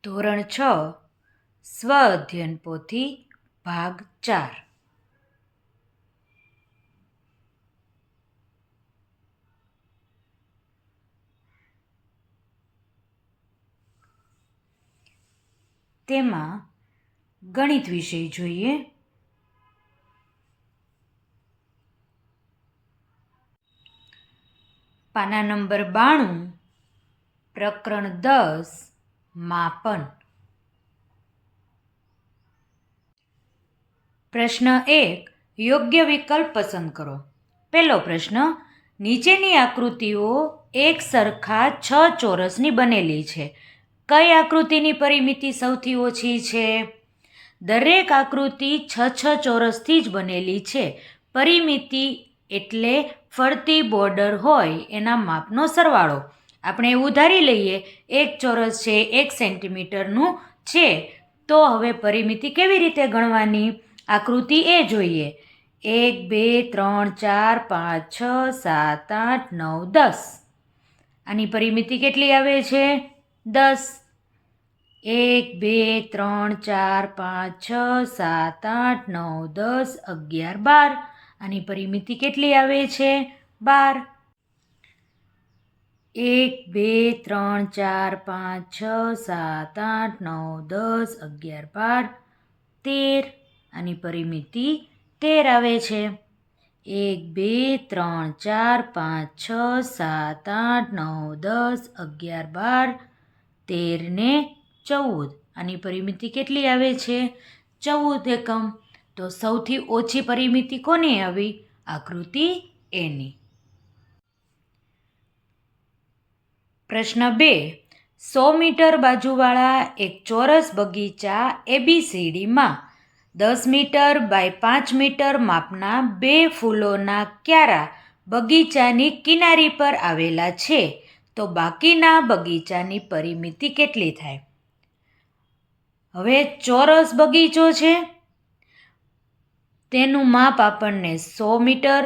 ધોરણ 6 સ્વ અધ્યયન પોથી ભાગ 4। તેમાં ગણિત વિષય જોઈએ। પાના નંબર 92, પ્રકરણ 10, માપન। પ્રશ્ન 1, યોગ્ય વિકલ્પ પસંદ કરો। પહેલો પ્રશ્ન, નીચેની આકૃતિઓ એક સરખા 6 ચોરસની બનેલી છે। કઈ આકૃતિની પરિમિતિ સૌથી ઓછી છે? દરેક આકૃતિ 6 ચોરસથી જ બનેલી છે। પરિમિતિ એટલે ફરતી બોર્ડર હોય એના માપનો સરવાળો। આપણે એવું ધારી લઈએ એક ચોરસ છે 1 સેન્ટીમીટરનું છે, તો હવે પરિમિતિ કેવી રીતે ગણવાની? આકૃતિ એ જોઈએ। 1 2 3 4 5 6 7 8 9 10। આની પરિમિતિ કેટલી આવે છે? 10। 1 2 3 4 5 6 7 8 9 10 11 12। આની પરિમિતિ કેટલી આવે છે? 12। 1 2 3 4 5 6 7 8 9 10 11 12 13। આની પરિમિતિ 13 આવે છે। 1 2 3 4 5 6 7 8 9 10 11 12 13 ને 14। આની પરિમિતિ કેટલી આવે છે? 14 એકમ। તો સૌથી ઓછી પરિમિતિ કોની આવી? આકૃતિ એની। પ્રશ્ન 2, 100 મીટર બાજુવાળા એક ચોરસ બગીચા ABCDમાં 10 મીટર બાય 5 મીટર માપના 2 ફૂલોના ક્યારા બગીચાની કિનારી પર આવેલા છે, તો બાકીના બગીચાની પરિમિતિ કેટલી થાય? હવે ચોરસ બગીચો છે, તેનું માપ આપણને 100 મીટર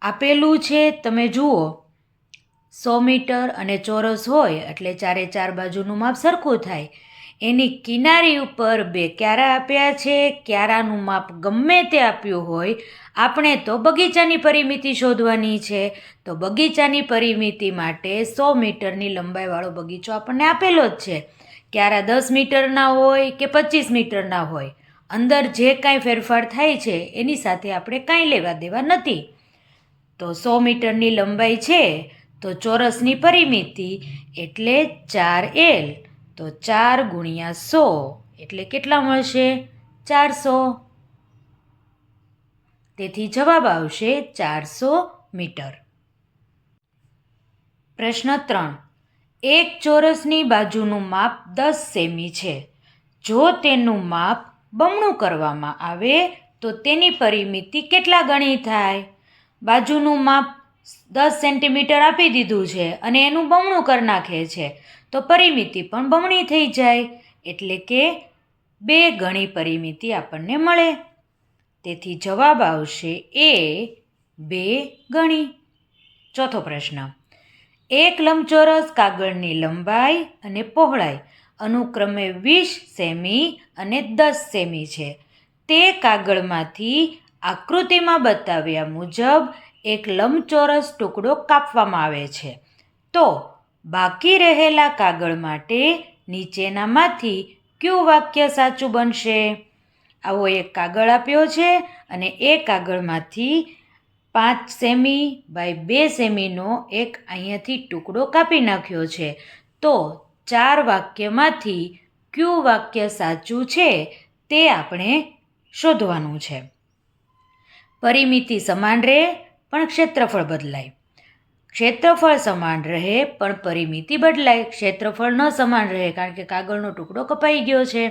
આપેલું છે। તમે જુઓ 100 મીટર અને ચોરસ હોય એટલે 4 બાજુનું માપ સરખું થાય। એની કિનારી ઉપર 2 ક્યારા આપ્યા છે। ક્યારાનું માપ ગમે તે આપ્યું હોય, આપણે તો બગીચાની પરિમિતિ શોધવાની છે। તો બગીચાની પરિમિતિ માટે 100 મીટરની લંબાઈવાળો બગીચો આપણને આપેલો જ છે। ક્યારા 10 મીટરના હોય કે 25 મીટરના હોય, અંદર જે કાંઈ ફેરફાર થાય છે એની સાથે આપણે કાંઈ લેવા દેવા નથી। તો 100 મીટરની લંબાઈ છે, તો ચોરસની પરિમિતિ એટલે 4L, તો 4 ગુણ્યા 100 એટલે કેટલા મળશે? 400। તેથી જવાબ આવશે 400 મીટર। પ્રશ્ન 3, એક ચોરસની બાજુનું માપ 10 સેમી છે। જો તેનું માપ બમણું કરવામાં આવે તો તેની પરિમિતિ કેટલા ગણી થાય? બાજુનું માપ 10 સેન્ટીમીટર આપી દીધું છે અને એનું બમણું કરી નાખે છે, તો પરિમિતિ પણ બમણી થઈ જાય, એટલે કે 2 ગણી પરિમિતિ આપણને મળે। તેથી જવાબ આવશે એ 2 ગણી। ચોથો પ્રશ્ન, એક લંબચોરસ કાગળની લંબાઈ અને પહોળાઈ અનુક્રમે 20 સેમી અને 10 સેમી છે। તે કાગળમાંથી આકૃતિમાં બતાવ્યા મુજબ એક લંબચોરસ ટુકડો કાપવામાં આવે છે, તો બાકી રહેલા કાગળ માટે નીચેનામાંથી કયું વાક્ય સાચું બનશે? આવો એક કાગળ આપ્યો છે અને એ કાગળમાંથી 5 સેમી બાય 2 સેમીનો એક અહીંયાથી ટુકડો કાપી નાખ્યો છે, તો 4 વાક્યમાંથી કયું વાક્ય સાચું છે તે આપણે શોધવાનું છે। પરિમિતિ સમાન રહે પણ ક્ષેત્રફળ બદલાય। ક્ષેત્રફળ સમાન રહે પણ પરિમિતિ બદલાય। ક્ષેત્રફળ ન સમાન રહે કારણ કે કાગળનો ટુકડો કપાઈ ગયો છે।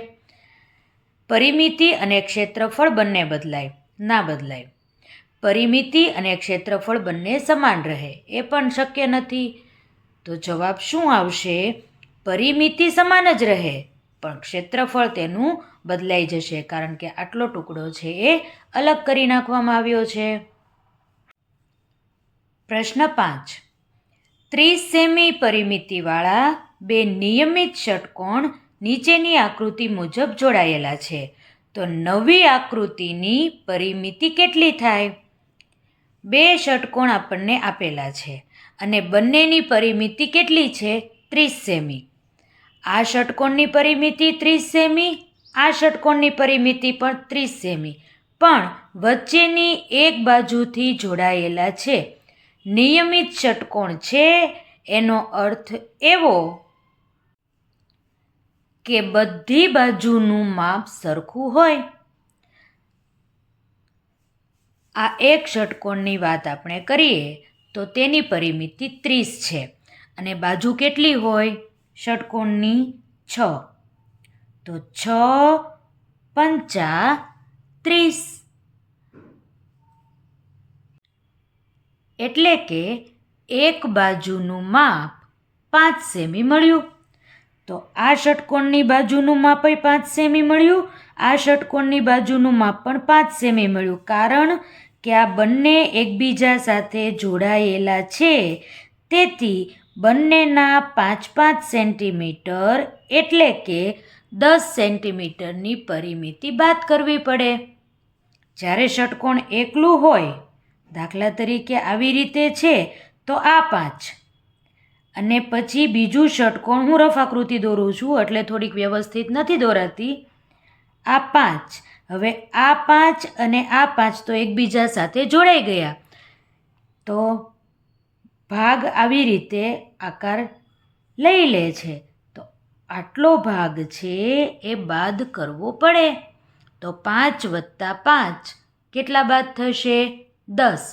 પરિમિતિ અને ક્ષેત્રફળ બંને બદલાય? ના બદલાય। પરિમિતિ અને ક્ષેત્રફળ બંને સમાન રહે એ પણ શક્ય નથી। તો જવાબ શું આવશે? પરિમિતિ સમાન જ રહે પણ ક્ષેત્રફળ તેનું બદલાઈ જશે, કારણ કે આટલો ટુકડો છે એ અલગ કરી નાખવામાં આવ્યો છે। પ્રશ્ન 5, 30 સેમી પરિમિતિવાળા બે નિયમિત ષટકોણ નીચેની આકૃતિ મુજબ જોડાયેલા છે. તો નવી આકૃતિની પરિમિતિ કેટલી થાય? બે ષટકોણ આપણને આપેલા છે અને બંનેની પરિમિતિ કેટલી છે? 30 સેમી. આ ષટકોણની પરિમિતિ 30 સેમી, આ ષટકોણની પરિમિતિ પણ 30 સેમી, પણ વચ્ચેની એક બાજુથી જોડાયેલા છે. નિયમિત ષટકોણ છે એનો અર્થ એવો કે બધી બાજુનું માપ સરખું હોય. આ એક ષટકોણની વાત આપણે કરીએ તો તેની પરિમિતિ 30 છે અને બાજુ કેટલી હોય ષટકોણની? 6. તો 6 પંચા 30, એટલે કે એક બાજુનું માપ 5 સેમી મળ્યું. તો આ ષટકોણની બાજુનું માપ 5 સેમી મળ્યું, આ ષટકોણની બાજુનું માપ પણ 5 સેમી મળ્યું, કારણ કે આ બંને એકબીજા સાથે જોડાયેલા છે. તેથી બંનેના 5-5 સેન્ટીમીટર એટલે કે 10 સેન્ટીમીટરની પરિમિતિ બાદ કરવી પડે. જ્યારે ષટકોણ એકલું હોય, દાખલા તરીકે આવી રીતે છે, તો આ 5 અને પછી બીજું ષટકોણ, હું રફ આકૃતિ દોરું છું એટલે થોડીક વ્યવસ્થિત નથી દોરાતી, આ 5. હવે આ 5 અને આ 5 તો એકબીજા સાથે જોડાઈ ગયા, તો ભાગ આવી રીતે આકાર લઈ લે છે. તો આટલો ભાગ છે એ બાદ કરવો પડે. તો 5 વત્તા 5 કેટલા બાદ થશે? 10.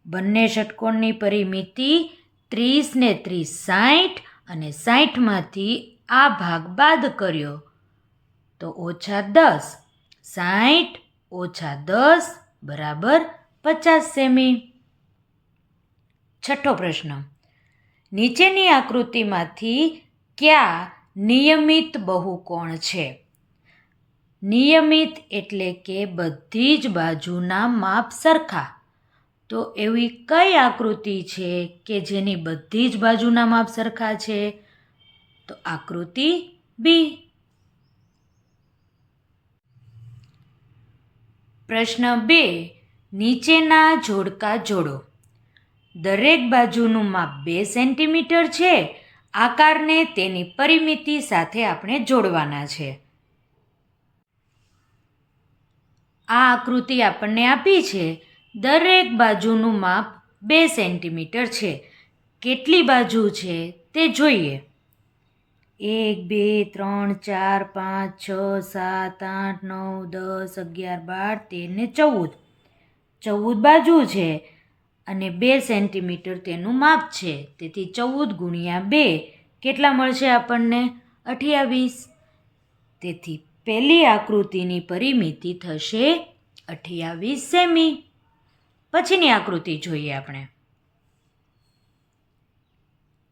બંને ષટકોણની પરિમિતિ 30 ને 30 60, અને 60માંથી આ ભાગ બાદ કર્યો તો -10. 60 ઓછા 10 બરાબર 50 સેમી. છઠ્ઠો પ્રશ્ન. નીચેની આકૃતિમાંથી કયા નિયમિત બહુકોણ છે? નિયમિત એટલે કે બધી જ બાજુના માપ સરખા. તો એવી કઈ આકૃતિ છે કે જેની બધી જ બાજુના માપ સરખા છે? તો આકૃતિ બી. પ્રશ્ન 2. નીચેના જોડકા જોડો. દરેક બાજુનું માપ 2 સેન્ટીમીટર છે. આકારને તેની પરિમિતિ સાથે આપણે જોડવાના છે. આ આકૃતિ આપણને આપી છે. દરેક બાજુનું માપ 2 સેન્ટીમીટર છે. કેટલી બાજુ છે તે જોઈએ. 1 2 3 4 5 6 7 8 9 10 11 12 13 ને 14. 14 બાજુ છે અને 2 સેન્ટીમીટર તેનું માપ છે. તેથી 14 ગુણ્યા 2 કેટલા મળશે આપણને? 28. તેથી પહેલી આકૃતિની પરિમિતિ થશે 28 સેમી. પછીની આકૃતિ જોઈએ આપણે.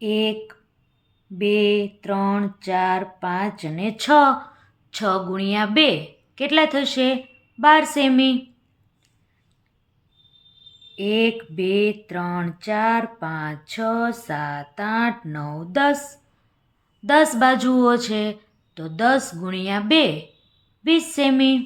1 2 3 4 5 અને 6. 6 ગુણ્યા 2 કેટલા થશે? 12 સેમી. 1 2 3 4 5 6 7 8 9 10. 10 બાજુઓ છે, તો 10 ગુણ્યા 2 20 સેમી.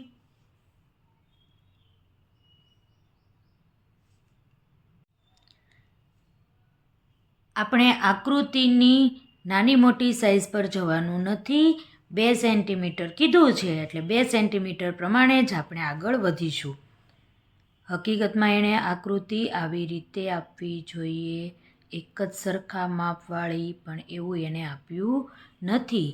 આપણે આકૃતિની નાની મોટી સાઈઝ પર જવાનું નથી. 2 સેન્ટીમીટર કીધું છે એટલે 2 સેન્ટીમીટર પ્રમાણે જ આપણે આગળ વધીશું. હકીકતમાં એણે આકૃતિ આવી રીતે આપવી જોઈએ, એક જ સરખા માપવાળી, પણ એવું એણે આપ્યું નથી.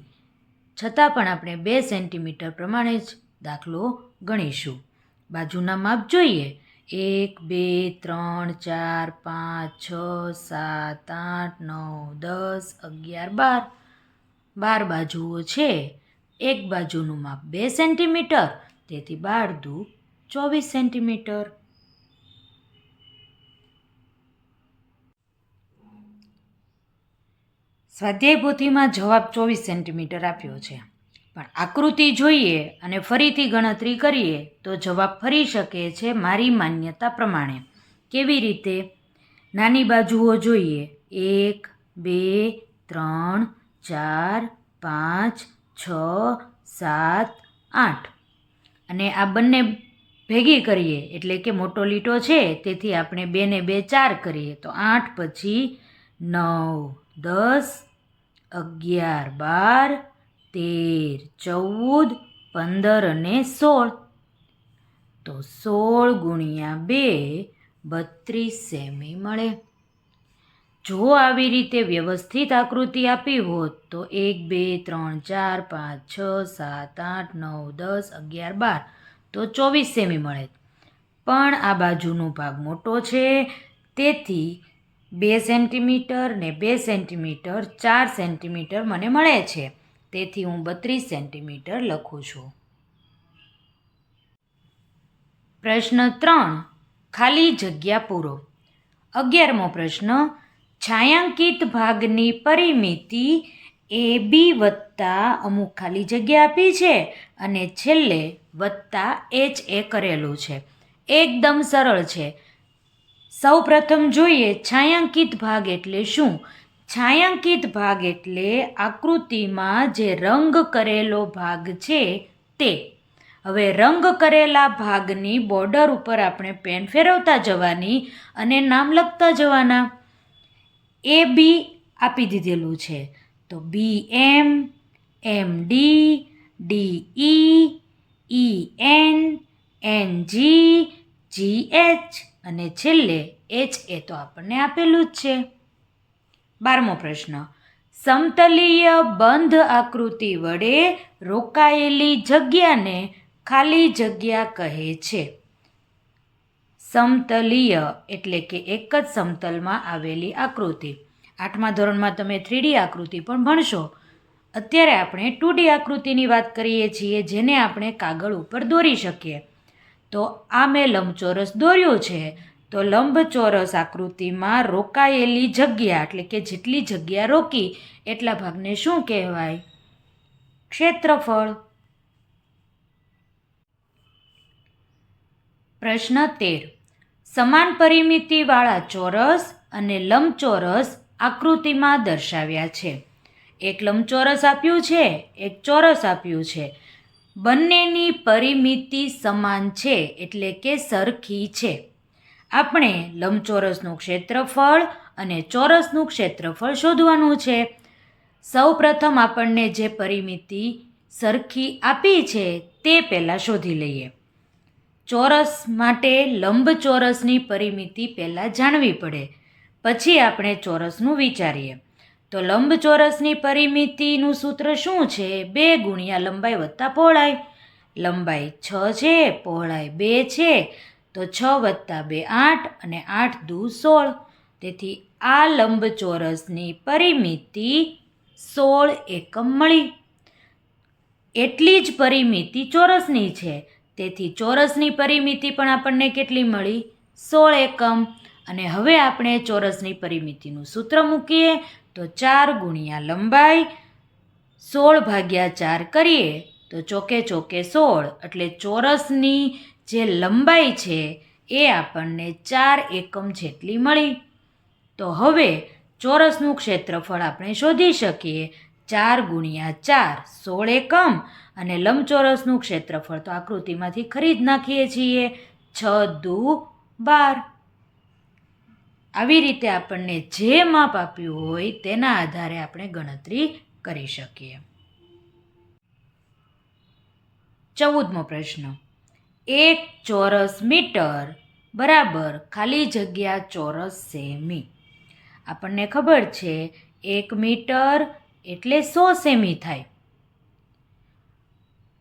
છતાં પણ આપણે 2 સેન્ટીમીટર પ્રમાણે જ દાખલો ગણીશું. બાજુના માપ જોઈએ. 1 2 3 4 5 6 7 8 9 10 11 12. 12 બાજુઓ છે. એક બાજુનું માપ 2 સેન્ટીમીટર, તેથી 12 દુ 24 સેન્ટીમીટર. સ્વાધ્યાય પોથીમાં જવાબ 24 સેન્ટીમીટર આપ્યો છે, પણ આકૃતિ જોઈએ અને ફરીથી ગણતરી કરીએ તો જવાબ ફરી શકે છે મારી માન્યતા પ્રમાણે. કેવી રીતે? નાની બાજુઓ જોઈએ. 1 2, 3, 4, 5, 6, 7, 8 અને આ બંને ભેગી કરીએ એટલે કે મોટો લીટો છે તેથી આપણે 2 ને 2 4 કરીએ તો 8 પછી 9, 10, 11, 12, 13, 14, 15 અને 16 તો 16 ગુણ્યા 2 32 સેમી મળે. જો આવી રીતે વ્યવસ્થિત આકૃતિ આપી હોત તો 1, 2, 3, 4, 5, 6, 7, 8, 9, 10, 11, 12 તો 24 સેમી મળે. પણ આ બાજુનો ભાગ મોટો છે તેથી 2 સેન્ટીમીટર ને 2 સેન્ટીમીટર 4 સેન્ટીમીટર મને મળે છે. તેથી હું 32 સેન્ટીમીટર લખું છું. પ્રશ્ન 3 ખાલી જગ્યા પૂરો. 11મો પ્રશ્ન છાयांકિત ભાગની પરિમિતિ AB વત્તા અમુક ખાલી જગ્યા આપી છે અને છેલ્લે વત્તા HA કરેલું છે. એકદમ સરળ છે. સૌ પ્રથમ જોઈએ છાयांકિત ભાગ એટલે શું. છાयांકિત ભાગ એટલે આકૃતિમાં જે રંગ કરેલો ભાગ છે તે. હવે રંગ કરેલા ભાગની બોર્ડર ઉપર આપણે પેન ફેરવતા જવાની અને નામ લખતા જવાના. AB આપી દીધેલું છે તો BM, MD, DE, EN, NG, GH અને છેલ્લે HA તો આપણને આપેલું જ છે. 12મો પ્રશ્ન સમતલીય બંધ આકૃતિ વડે રોકાયેલી જગ્યાને ખાલી જગ્યા કહે છે. સમતલીય એટલે કે એક જ સમતલમાં આવેલી આકૃતિ. 8મા ધોરણમાં તમે 3D આકૃતિ પણ ભણશો. અત્યારે આપણે 2D આકૃતિની વાત કરીએ છીએ જેને આપણે કાગળ ઉપર દોરી શકીએ. તો આ મેં લંબચોરસ દોર્યું છે તો લંબચોરસ આકૃતિમાં રોકાયેલી જગ્યા એટલે કે જેટલી જગ્યા રોકી એટલા ભાગને શું કહેવાય? ક્ષેત્રફળ. પ્રશ્ન 13 સમાન પરિમિતિવાળા ચોરસ અને લંબચોરસ આકૃતિમાં દર્શાવ્યા છે. એક લંબચોરસ આપ્યું છે, એક ચોરસ આપ્યું છે. બંનેની પરિમિતિ સમાન છે એટલે કે સરખી છે. આપણે લંબચોરસનું ક્ષેત્રફળ અને ચોરસનું ક્ષેત્રફળ શોધવાનું છે. સૌ પ્રથમ આપણને જે પરિમિતિ સરખી આપી છે તે પહેલાં શોધી લઈએ. ચોરસ માટે લંબચોરસની પરિમિતિ પહેલાં જાણવી પડે પછી આપણે ચોરસનું વિચારીએ. તો લંબચોરસની પરિમિતિનું સૂત્ર શું છે? 2 ગુણ્યા લંબાઈ વત્તા પહોળાઈ. લંબાઈ 6 છે, પહોળાઈ 2 છે તો 6 વત્તા 2 8 અને 8 દુ 16. તેથી આ લંબચોરસની પરિમિતિ 16 એકમ મળી. એટલી જ પરિમિતિ ચોરસની છે તેથી ચોરસની પરિમિતિ પણ આપણને કેટલી મળી? 16 એકમ. અને હવે આપણે ચોરસની પરિમિતિનું સૂત્ર મૂકીએ તો 4 ગુણ્યા લંબાઈ 16 ભાગ્યા 4 કરીએ તો ચોકે ચોકે 16 એટલે ચોરસની જે લંબાઈ છે એ આપણને 4 એકમ જેટલી મળી. તો હવે ચોરસનું ક્ષેત્રફળ આપણે શોધી શકીએ. 4 ગુણ્યા 4 16 એકમ અને લંબચોરસનું ક્ષેત્રફળ તો આકૃતિમાંથી ખરી જ નાખીએ છીએ 6 દુ 12. આવી રીતે આપણને જે માપ આપ્યું હોય તેના આધારે આપણે ગણતરી કરી શકીએ. 14મો પ્રશ્ન 1 ચોરસ મીટર બરાબર ખાલી જગ્યા ચોરસ સેમી. આપણને ખબર છે 1 મીટર એટલે 100 સેમી થાય.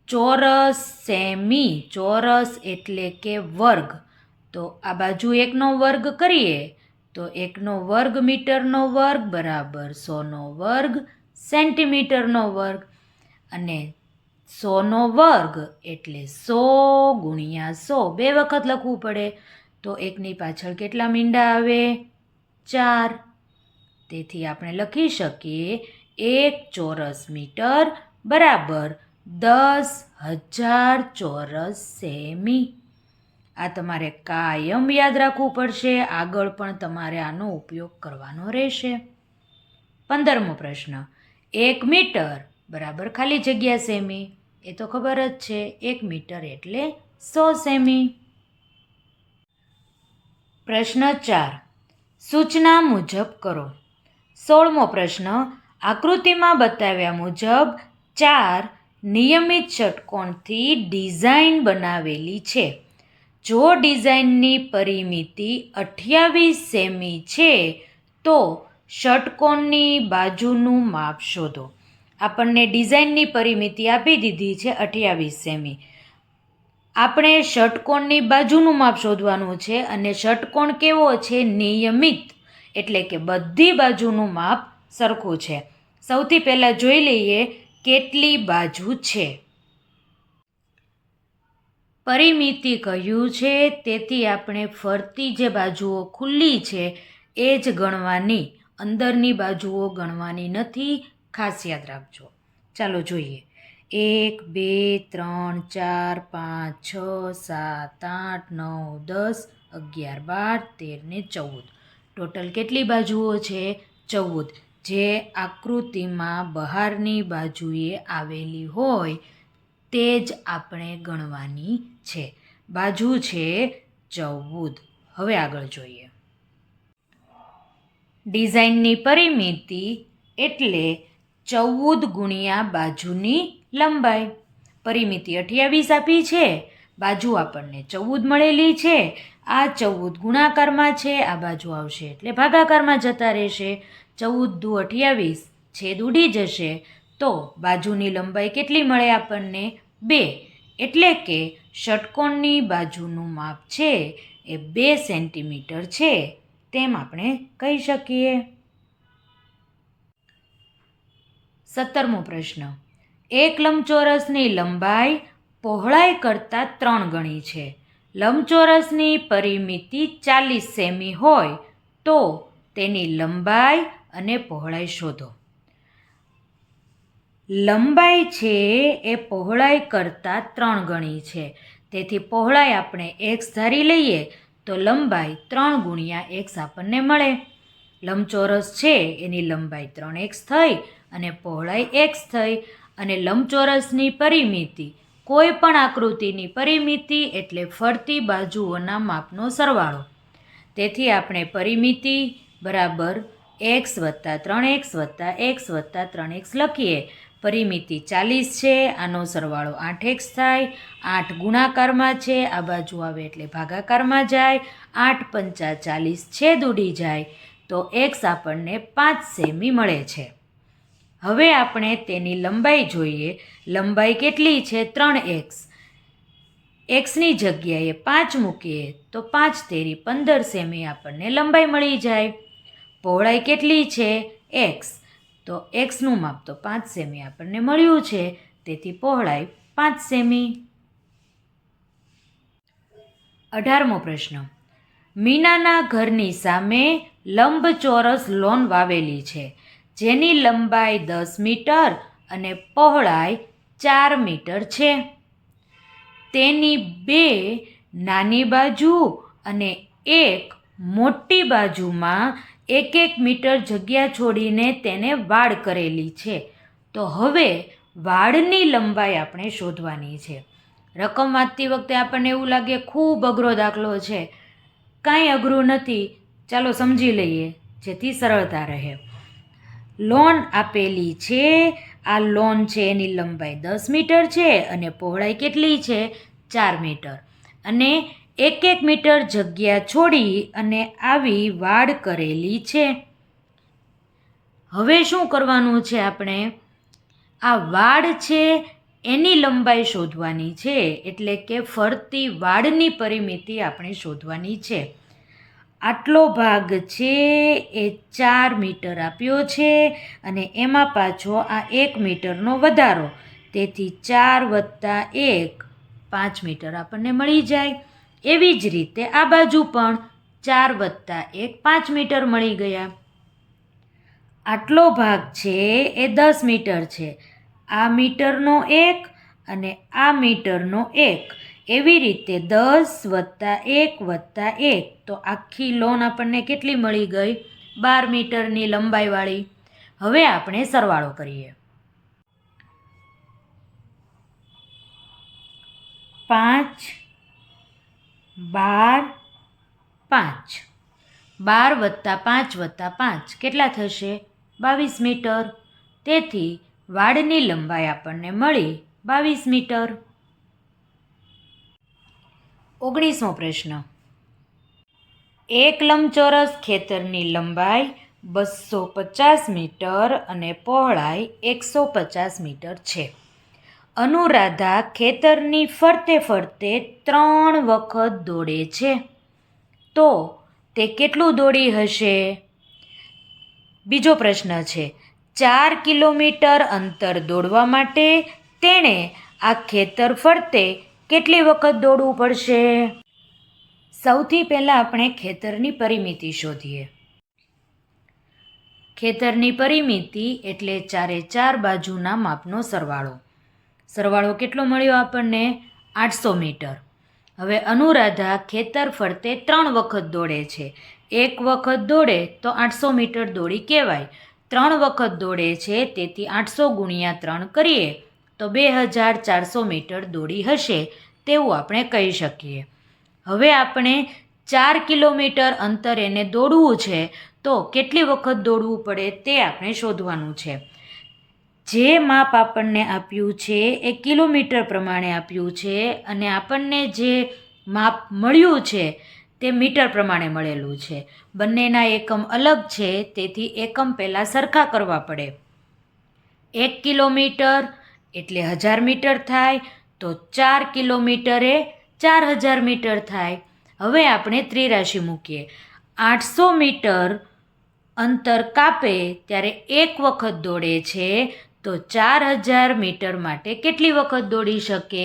ચોરસ સેમી, ચોરસ એટલે કે વર્ગ. તો આ બાજુ 1નો વર્ગ કરીએ તો 1નો વર્ગ મીટરનો વર્ગ બરાબર 100નો વર્ગ સેન્ટીમીટરનો વર્ગ અને 100નો વર્ગ એટલે 100 ગુણ્યા 100 2 વખત લખવું પડે તો 1ની પાછળ કેટલા મીંડા આવે? 4. તેથી આપણે લખી શકીએ 1 ચોરસ મીટર બરાબર 10,000 ચોરસ સેમી. આ તમારે કાયમ યાદ રાખવું પડશે. આગળ પણ તમારે આનો ઉપયોગ કરવાનો રહેશે. 15મો પ્રશ્ન 1 મીટર બરાબર ખાલી જગ્યા સેમી, એ તો ખબર જ છે, 1 મીટર એટલે 100 સેમી. પ્રશ્ન 4 સૂચના મુજબ કરો. 16મો પ્રશ્ન આકૃતિમાં બતાવ્યા મુજબ 4 નિયમિત ષટકોણથી ડિઝાઇન બનાવેલી છે. જો ડિઝાઇનની પરિમિતિ 28 સેમી છે તો ષટકોણની બાજુનું માપ શોધો. આપણને ડિઝાઇનની પરિમિતિ આપી દીધી છે 28 સેમી. આપણે ષટકોણની બાજુનું માપ શોધવાનું છે અને ષટકોણ કેવો છે? નિયમિત, એટલે કે બધી બાજુનું માપ સરખું છે. સૌથી પહેલાં જોઈ લઈએ કેટલી બાજુ છે. પરિમિતિ કહ્યું છે, તેથી આપણે ફરતી જે બાજુઓ ખુલ્લી છે એ જ ગણવાની, અંદરની બાજુઓ ગણવાની નથી, ખાસ યાદ રાખજો. ચાલો જોઈએ. 1 2 3 4 5 6 7 8 9 10 11 12 13 ને 14. ટોટલ કેટલી બાજુઓ છે? 14, જે આકૃતિમાં બહારની બાજુએ આવેલી હોય તે જ આપણે ગણવાની છે. બાજુ છે 14. હવે આગળ જોઈએ. ડિઝાઇનની પરિમિતિ એટલે 14 ગુણ્યા બાજુની લંબાઈ. પરિમિતિ 28 આપી છે, બાજુ આપણને 14 મળેલી છે. આ 14 ગુણાકારમાં છે, આ બાજુ આવશે એટલે ભાગાકારમાં જતા રહેશે. 14 દુ 28, છેદ ઉડી જશે તો બાજુની લંબાઈ કેટલી મળે આપણને? 2. એટલે કે ષટકોણની બાજુનું માપ છે એ 2 સેન્ટીમીટર છે તેમ આપણે કહી શકીએ. 17મો પ્રશ્ન એક લંબચોરસની લંબાઈ પહોળાઈ કરતાં 3 ગણી છે. લંબચોરસની પરિમિતિ 40 સેમી હોય તો તેની લંબાઈ અને પહોળાઈ શોધો. લંબાઈ છે એ પહોળાઈ કરતાં 3 ગણી છે, તેથી પહોળાઈ આપણે x ધારી લઈએ તો લંબાઈ 3 ગુણ્યા x આપણને મળે. લંબચોરસ છે એની લંબાઈ 3x થઈ અને પહોળાઈ x થઈ. અને લંબચોરસની પરિમિતિ, કોઈ પણ આકૃતિની પરિમિતિ એટલે ફરતી બાજુઓના માપનો સરવાળો. તેથી આપણે પરિમિતિ બરાબર x વત્તા 3x વત્તા x વત્તા 3x લખીએ. પરિમિતિ 40 છે, આનો સરવાળો 8x થાય. 8 ગુણાકારમાં છે, આ બાજુ આવે એટલે ભાગાકારમાં જાય. 8 પંચા 40, છેદ ઉડી જાય તો x આપણને 5 સેમી મળે છે. હવે આપણે તેની લંબાઈ જોઈએ. લંબાઈ કેટલી છે? 3x. xની જગ્યાએ 5 મૂકીએ તો 5 તેરી 15 સેમી આપણને લંબાઈ મળી જાય. પહોળાઈ કેટલી છે? x. તો xનું માપ તો 5 સેમી આપણને મળ્યું છે, તેથી પહોળાઈ 5 સેમી. 18મો પ્રશ્ન મીનાના ઘરની સામે લંબચોરસ લોન વાવેલી છે, જેની લંબાઈ 10 મીટર અને પહોળાઈ 4 મીટર છે. તેની 2 નાની બાજુ અને 1 મોટી બાજુમાં 1-1 મીટર જગ્યા છોડીને તેને વાડ કરેલી છે. તો હવે વાડની લંબાઈ આપણે શોધવાની છે. રકમ વાંચતી વખતે આપણને એવું લાગે ખૂબ અઘરો દાખલો છે. કાંઈ અઘરું નથી, ચાલો સમજી લઈએ જેથી સરળતા રહે. લોન આપેલી છે. આ લોન છે એની લંબાઈ 10 મીટર છે અને પહોળાઈ કેટલી છે? 4 મીટર. અને 1-1 મીટર જગ્યા છોડી અને આવી વાડ કરેલી છે. હવે શું કરવાનું છે? આપણે આ વાડ છે એની લંબાઈ શોધવાની છે, એટલે કે ફરતી વાડની પરિમિતિ આપણે શોધવાની છે. આટલો ભાગ છે એ 4 મીટર આપ્યો છે અને એમાં પાછો આ 1 મીટરનો વધારો, તેથી 4 વત્તા 1 5 મીટર આપણને મળી જાય. એવી જ રીતે આ બાજુ પણ 4 વત્તા 1 5 મીટર મળી ગયા. આટલો ભાગ છે એ 10 મીટર છે. આ મીટરનો 1 અને આ મીટરનો 1. એવી રીતે 10 વત્તા 1 વત્તા 1, તો આખી લોન આપણને કેટલી મળી ગઈ? 12 મીટરની લંબાઈવાળી. હવે આપણે સરવાળો કરીએ. 5, 12, 5. 12 + 5 + 5 કેટલા થશે? 22 મીટર. તેથી વાડની લંબાઈ આપણને મળી 22 મીટર. 19મો પ્રશ્ન. એક લંબચોરસ ખેતરની લંબાઈ 250 મીટર અને પહોળાઈ 150 મીટર છે. અનુરાધા ખેતરની ફરતે ફરતે 3 વખત દોડે છે, તો તે કેટલું દોડી હશે? બીજો પ્રશ્ન છે, 4 કિલોમીટર અંતર દોડવા માટે તેણે આ ખેતર ફરતે કેટલી વખત દોડવું પડશે? સૌથી પહેલાં આપણે ખેતરની પરિમિતિ શોધીએ. ખેતરની પરિમિતિ એટલે 4 બાજુના માપનો સરવાળો. સરવાળો કેટલો મળ્યો આપણને? 800 મીટર. હવે અનુરાધા ખેતર ફરતે 3 વખત દોડે છે. એક વખત દોડે તો 800 મીટર દોડી કહેવાય. 3 વખત દોડે છે, તેથી 800 × 3 કરીએ તો 2400 મીટર દોડી હશે તેવું આપણે કહી શકીએ. હવે આપણે 4 કિલોમીટર અંતર એને દોડવું છે, તો કેટલી વખત દોડવું પડે તે આપણે શોધવાનું છે. જે માપ આપણને આપ્યું છે એ કિલોમીટર પ્રમાણે આપ્યું છે અને આપણને જે માપ મળ્યું છે તે મીટર પ્રમાણે મળેલું છે. બંનેના એકમ અલગ છે, તેથી એકમ પહેલાં સરખા કરવા પડે. 1 કિલોમીટર એટલે 1000 મીટર થાય, તો 4 કિલોમીટર એ 4000 મીટર થાય. હવે આપણે ત્રિરાશિ મૂકીએ. 800 મીટર અંતર કાપે ત્યારે એક વખત દોડે છે, તો 4000 મીટર માટે કેટલી વખત દોડી શકે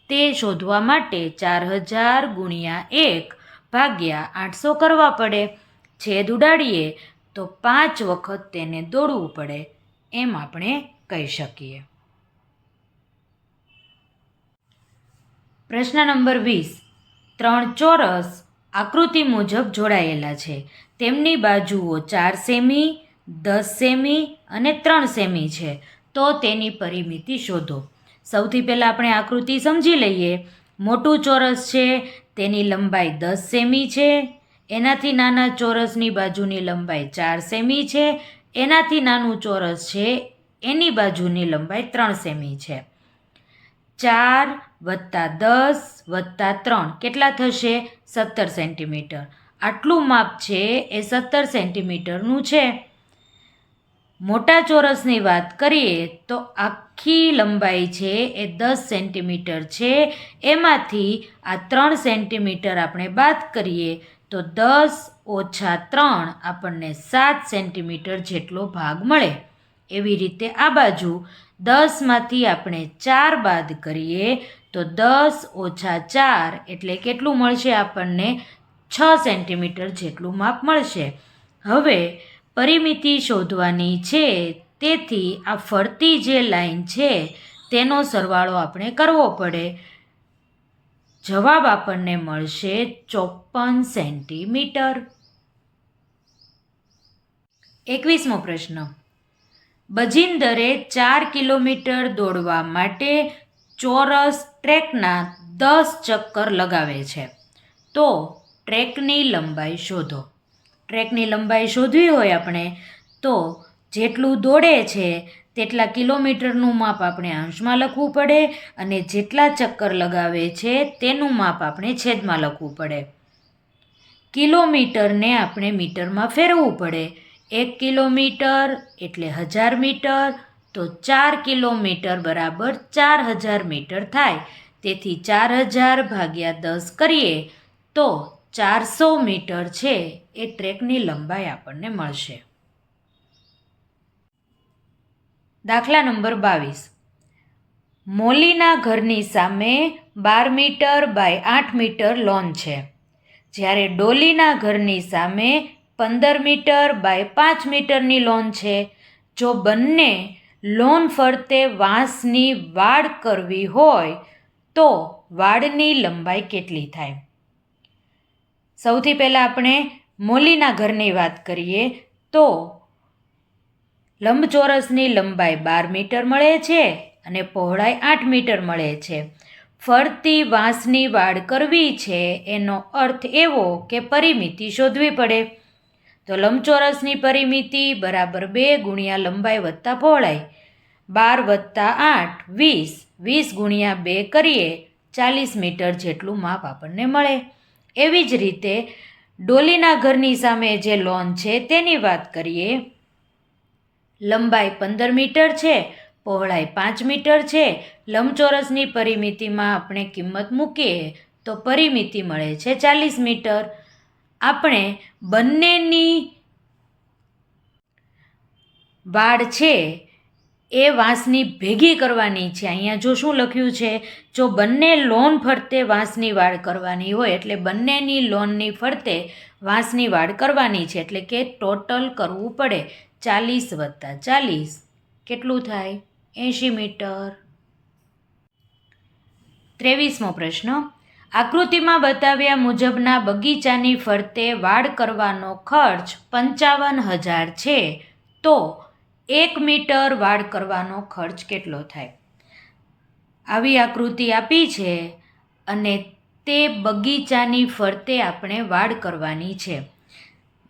તે શોધવા માટે 4000 × 1 ભાગ્યા 800 કરવા પડે. છેદ ઉડાડીએ તો 5 વખત તેને દોડવું પડે એમ આપણે કહી શકીએ. પ્રશ્ન નંબર 20. 3 ચોરસ આકૃતિ મુજબ જોડાયેલા છે. તેમની બાજુઓ 4 સેમી, 10 સેમી અને 3 સેમી છે. તો તેની પરિમિતિ શોધો. સૌથી પહેલાં આપણે આકૃતિ સમજી લઈએ. મોટું ચોરસ છે તેની લંબાઈ 10 સેમી છે. એનાથી નાના ચોરસની બાજુની લંબાઈ 4 સેમી છે. એનાથી નાનું ચોરસ છે એની બાજુની લંબાઈ 3 સેમી છે. 4 + 10 + 3 કેટલા થશે? 17 સેન્ટીમીટર. આટલું માપ છે એ 17 સેન્ટીમીટરનું છે. મોટા ચોરસની વાત કરીએ તો આખી લંબાઈ છે એ 10 સેન્ટીમીટર છે. એમાંથી આ 3 સેન્ટીમીટર આપણે બાદ કરીએ તો 10 - 3 આપણને 7 સેન્ટીમીટર જેટલો ભાગ મળે. એવી રીતે આ બાજુ 10માંથી આપણે 4 બાદ કરીએ તો 10 - 4 એટલે કેટલું મળશે આપણને? 6 સેન્ટીમીટર જેટલું માપ મળશે. હવે પરિમિતિ શોધવાની છે, તેથી આ ફરતી જે લાઈન છે તેનો સરવાળો આપણે કરવો પડે. જવાબ આપણને મળશે 54 સેન્ટીમીટર. 21મો પ્રશ્ન. બજિંદરે 4 કિલોમીટર દોડવા માટે ચોરસ ટ્રેકના 10 ચક્કર લગાવે છે, તો ટ્રેકની લંબાઈ શોધો. ટ્રેકની લંબાઈ શોધવી હોય આપણે તો જેટલું દોડે છે તેટલા કિલોમીટરનું માપ આપણે અંશમાં લખવું પડે અને જેટલા ચક્કર લગાવે છે તેનું માપ આપણે છેદમાં લખવું પડે. કિલોમીટરને આપણે મીટરમાં ફેરવવું પડે. 1 કિલોમીટર એટલે 1000 મીટર, તો 4 કિલોમીટર બરાબર 4000 મીટર થાય. તેથી 4000 / 10 કરીએ તો 400 મીટર છે એ ટ્રેકની લંબાઈ આપણને મળશે. દાખલા નંબર 22. મોલીના ઘરની સામે 12 મીટર બાય 8 મીટર લોન છે, જ્યારે ડોલીના ઘરની સામે 15 મીટર બાય 5 મીટરની લોન છે. જો બંને લોન ફરતે વાંસની વાડ કરવી હોય તો વાડની લંબાઈ કેટલી થાય? સૌથી પહેલાં આપણે મોલીના ઘરની વાત કરીએ તો લંબચોરસની લંબાઈ 12 મીટર મળે છે અને પહોળાઈ 8 મીટર મળે છે. ફરતી વાંસની વાડ કરવી છે એનો અર્થ એવો કે પરિમિતિ શોધવી પડે. તો લંબચોરસની પરિમિતિ બરાબર 2 ગુણ્યા લંબાઈ વત્તા પહોળાઈ. 12 વત્તા 8 20. 20 ગુણ્યા 2 કરીએ 40 મીટર જેટલું માપ આપણને મળે. એવી જ રીતે ડોલીના ઘરની સામે જે લોન છે તેની વાત કરીએ. લંબાઈ 15 મીટર છે, પહોળાઈ 5 મીટર છે. લંબચોરસની પરિમિતિમાં આપણે કિંમત મૂકીએ તો પરિમિતિ મળે છે 40 મીટર. આપણે બંનેની વાડ છે એ વાંસની ભેગી કરવાની છે. અહીંયા જો શું લખ્યું છે, જો બંને લોન ફરતે વાંસની વાડ કરવાની હોય એટલે બંનેની લોનની ફરતે વાંસની વાડ કરવાની છે, એટલે કે ટોટલ કરવું પડે 40 વત્તા 40 કેટલું થાય? 80 મીટર. 23મો પ્રશ્ન. આકૃતિમાં બતાવ્યા મુજબના બગીચાની ફરતે વાડ કરવાનો ખર્ચ 55,000 છે તો 1 મીટર વાડ કરવાનો ખર્ચ કેટલો થાય? આવી આકૃતિ આપી છે અને તે બગીચાની ફરતે આપણે વાડ કરવાની છે.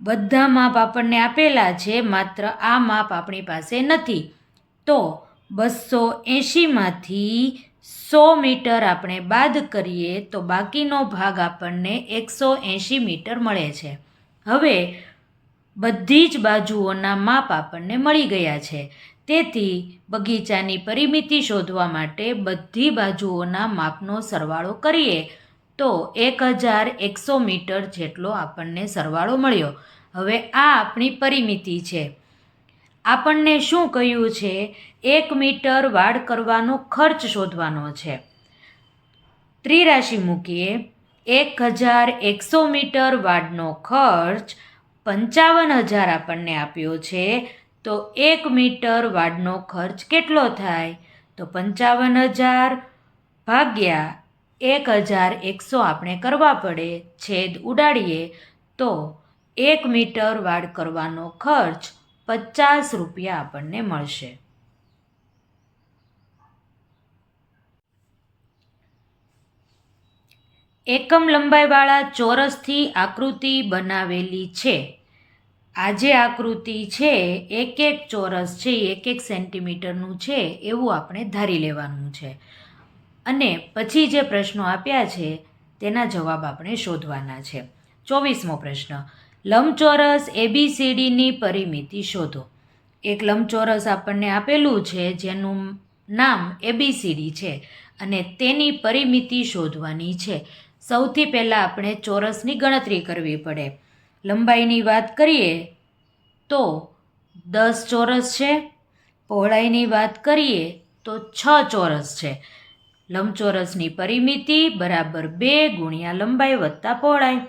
બધા માપ આપણને આપેલા છે, માત્ર આ માપ આપણી પાસે નથી. તો 280માંથી 100 મીટર આપણે બાદ કરીએ તો બાકીનો ભાગ આપણને 180 મીટર મળે છે. હવે બધી જ બાજુઓના માપ આપણને મળી ગયા છે. તેથી બગીચાની પરિમિતિ શોધવા માટે બધી બાજુઓના માપનો સરવાળો કરીએ તો 1100 મીટર જેટલો આપણને સરવાળો મળ્યો. હવે આ આપણી પરિમિતિ છે. આપણને શું કહ્યું છે? 1 મીટર વાડ કરવાનો ખર્ચ શોધવાનો છે. ત્રિરાશિ મૂકીએ. 1100 મીટર વાડનો ખર્ચ 55,000 આપણને આપ્યો છે. તો 1 મીટર વાડનો ખર્ચ કેટલો થાય? તો 55,000 ભાગ્યા 1100 આપણે કરવા પડે, છેદ ઉડાડીએ તો 1 મીટર વાડ કરવાનો ખર્ચ 50 રૂપિયા આપણને મળશે. એકમ લંબાઈવાળા ચોરસથી આકૃતિ બનાવેલી છે. આ જે આકૃતિ છે એક ચોરસ છે એ 1 સેન્ટીમીટરનું છે એવું આપણે ધારી લેવાનું છે. અને પછી જે પ્રશ્નો આપ્યા છે તેના જવાબ આપણે શોધવાના છે. 24મો પ્રશ્ન. લંબચોરસ ABCDની પરિમિતિ શોધો. એક લંબચોરસ આપણને આપેલું છે જેનું નામ ABCD છે અને તેની પરિમિતિ શોધવાની છે. સૌથી પહેલાં આપણે ચોરસની ગણતરી કરવી પડે. લંબાઈની વાત કરીએ તો 10 ચોરસ છે. પહોળાઈની વાત કરીએ તો 6 ચોરસ છે. લંબચોરસની પરિમિતિ બરાબર 2 ગુણ્યા લંબાઈ વત્તા પહોળાઈ.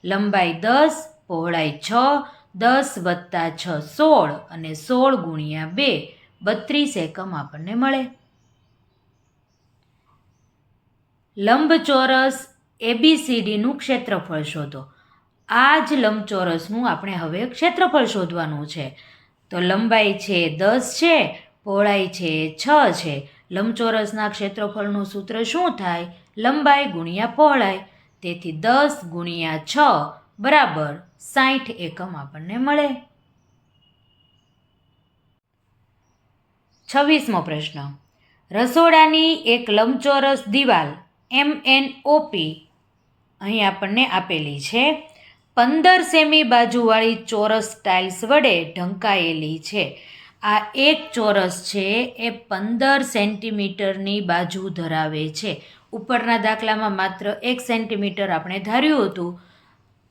લંબાઈ 10, પહોળાઈ 6, 10 વત્તા 6 16 અને 16 ગુણ્યા 2 32 એકમ આપણને મળે. લંબચોરસ ABCDનું ક્ષેત્રફળ શોધો. આ જ લંબચોરસનું આપણે હવે ક્ષેત્રફળ શોધવાનું છે. તો લંબાઈ છે 10 છે, પહોળાઈ છે 6 છે. લંબચોરસના ક્ષેત્રફળનું સૂત્ર શું થાય? લંબાઈ ગુણ્યા પહોળાઈ. તેથી 10 ગુણ્યા 6 બરાબર 60 એકમ આપણને મળે. 26મો પ્રશ્ન. રસોડાની એક લંબચોરસ દિવાલ MNOP અહીં આપણને આપેલી છે. 15 સેમી બાજુવાળી ચોરસ ટાઇલ્સ વડે ઢંકાયેલી છે. આ એક ચોરસ છે એ 15 સેન્ટીમીટરની બાજુ ધરાવે છે. ઉપરના દાખલામાં માત્ર 1 સેન્ટીમીટર આપણે ધાર્યું હતું.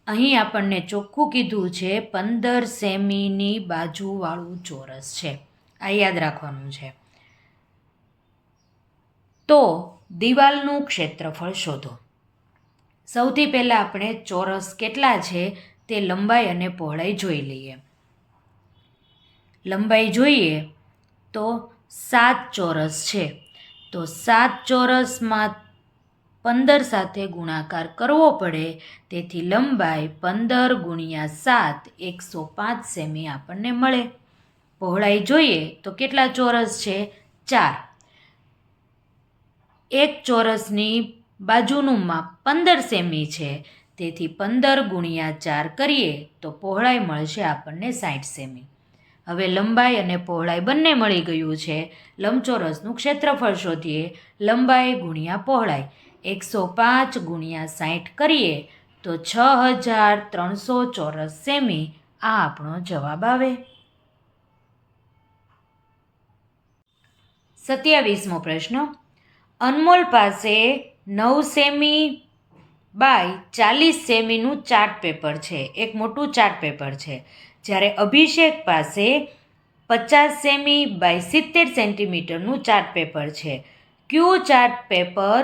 અહીં આપણને ચોખ્ખું કીધું છે 15 સેમીની બાજુવાળું ચોરસ છે. આ યાદ રાખવાનું છે. તો દિવાલનું ક્ષેત્રફળ શોધો. સૌથી પહેલાં આપણે ચોરસ કેટલા છે તે લંબાઈ અને પહોળાઈ જોઈ લઈએ. લંબાઈ જોઈએ તો 7 ચોરસ છે. તો 7 ચોરસમાં 15 સાથે ગુણાકાર કરવો પડે. તેથી લંબાઈ 15 ગુણ્યા 7 105 સેમી આપણને મળે. પહોળાઈ જોઈએ તો કેટલા ચોરસ છે? 4. એક ચોરસની બાજુનું માપ 15 સેમી છે, તેથી 15 ગુણ્યા 4 કરીએ તો પહોળાઈ મળશે આપણને 60 સેમી. હવે લંબાઈ અને પહોળાઈ બંને મળી ગયું છે. લંબચોરસનું ક્ષેત્રફળ શોધીએ. લંબાઈ ગુણ્યા પહોળાઈ 105 ગુણ્યા 60 કરીએ તો 6300 ચોરસ સેમી. આ આપણો જવાબ આવે. 27મો પ્રશ્ન. અનમોલ પાસે 9 સેમી બાય 40 સેમીનું ચાર્ટ પેપર છે. એક મોટું ચાર્ટ પેપર છે. જ્યારે અભિષેક પાસે 50 સેમી બાય 70 સેન્ટીમીટરનું ચાર્ટ પેપર છે. કયું ચાર્ટ પેપર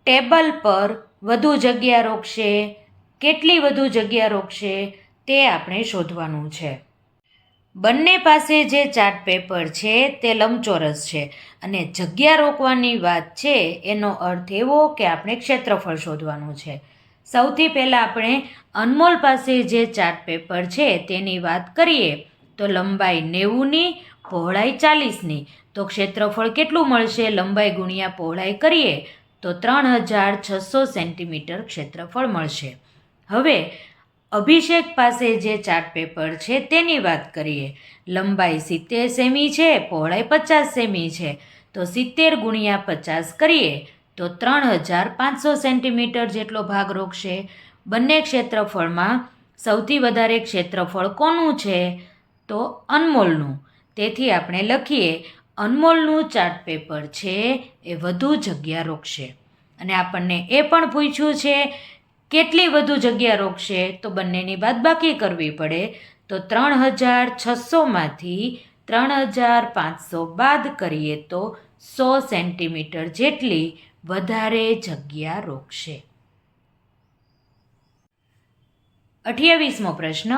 ટેબલ પર વધુ જગ્યા રોકશે? કેટલી વધુ જગ્યા રોકશે તે આપણે શોધવાનું છે. બંને પાસે જે ચાર્ટ પેપર છે તે લંબચોરસ છે અને જગ્યા રોકવાની વાત છે એનો અર્થ એવો કે આપણે ક્ષેત્રફળ શોધવાનું છે. સૌથી પહેલાં આપણે અનમોલ પાસે જે ચાર્ટ પેપર છે તેની વાત કરીએ તો લંબાઈ 90ની, પહોળાઈ 40ની. તો ક્ષેત્રફળ કેટલું મળશે? લંબાઈ ગુણ્યા પહોળાઈ કરીએ તો 3600 સેન્ટીમીટર ક્ષેત્રફળ મળશે. હવે અભિષેક પાસે જે ચાર્ટ પેપર છે તેની વાત કરીએ. લંબાઈ 70 સેમી છે, પહોળાઈ 50 સેમી છે. તો 70 ગુણ્યા 50 કરીએ તો 3500 સેન્ટીમીટર જેટલો ભાગ રોકશે. બંને ક્ષેત્રફળમાં સૌથી વધારે ક્ષેત્રફળ કોનું છે? તો અનમોલનું. તેથી આપણે લખીએ અનમોલનું ચાર્ટ પેપર છે એ વધુ જગ્યા રોકશે. અને આપણને એ પણ પૂછ્યું છે કેટલી વધુ જગ્યા રોકશે? તો બંનેની બાદબાકી કરવી પડે. તો 3600માંથી 3500 બાદ કરીએ તો 100 સેન્ટીમીટર જેટલી વધારે જગ્યા રોકશે. 28મો પ્રશ્ન.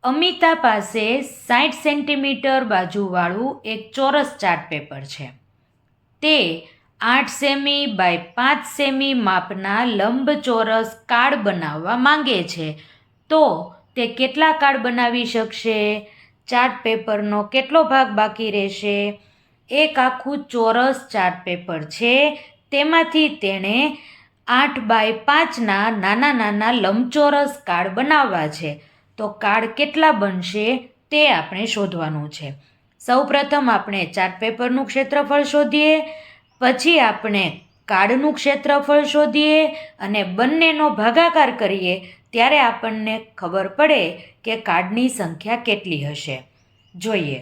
અમિતા પાસે 60 સેન્ટીમીટર બાજુવાળું એક ચોરસ ચાર્ટ પેપર છે. તે 8 સેમી બાય 5 સેમી માપના લંબચોરસ કાર્ડ બનાવવા માંગે છે. તો તે કેટલા કાર્ડ બનાવી શકશે? ચાર્ટ પેપરનો કેટલો ભાગ બાકી રહેશે? એક આખું ચોરસ ચાર્ટ પેપર છે, તેમાંથી તેણે 8 બાય 5ના નાના નાના લંબચોરસ કાર્ડ બનાવવા છે. તો કાર્ડ કેટલા બનશે તે આપણે શોધવાનું છે. સૌપ્રથમ આપણે ચાર્ટ પેપરનું ક્ષેત્રફળ શોધીએ, પછી આપણે કાર્ડનું ક્ષેત્રફળ શોધીએ અને બંનેનો ભાગાકાર કરીએ ત્યારે આપણને ખબર પડે કે કાર્ડની સંખ્યા કેટલી હશે. જોઈએ.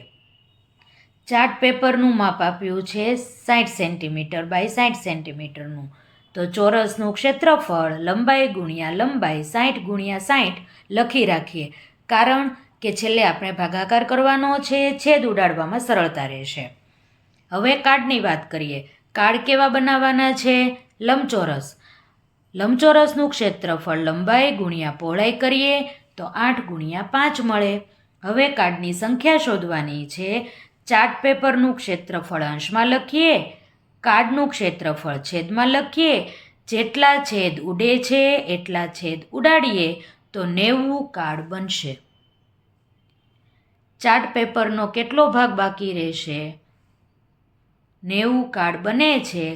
ચાર્ટ પેપરનું માપ આપ્યું છે 60 સેન્ટીમીટર બાય 60 સેન્ટીમીટરનું. તો ચોરસનું ક્ષેત્રફળ લંબાઈ ગુણ્યા લંબાઈ 60 ગુણ્યા 60 લખી રાખીએ, કારણ કે છેલ્લે આપણે ભાગાકાર કરવાનો છે, છેદ ઉડાડવામાં સરળતા રહેશે. હવે કાર્ડની વાત કરીએ. કાર્ડ કેવા બનાવવાના છે? લંબચોરસ. લંબચોરસનું ક્ષેત્રફળ લંબાઈ ગુણ્યા પહોળાઈ કરીએ તો 8 ગુણ્યા 5 મળે. હવે કાર્ડની સંખ્યા શોધવાની છે. ચાર્ટ પેપરનું ક્ષેત્રફળ અંશમાં લખીએ, કાર્ડનું ક્ષેત્રફળ છેદમાં લખીએ. જેટલા છેદ ઉડે છે એટલા છેદ ઉડાડીએ તો 90 કાર્ડ બનશે. ચાર્ટ પેપરનો કેટલો ભાગ બાકી રહેશે? 90 કાર્ડ બને છે.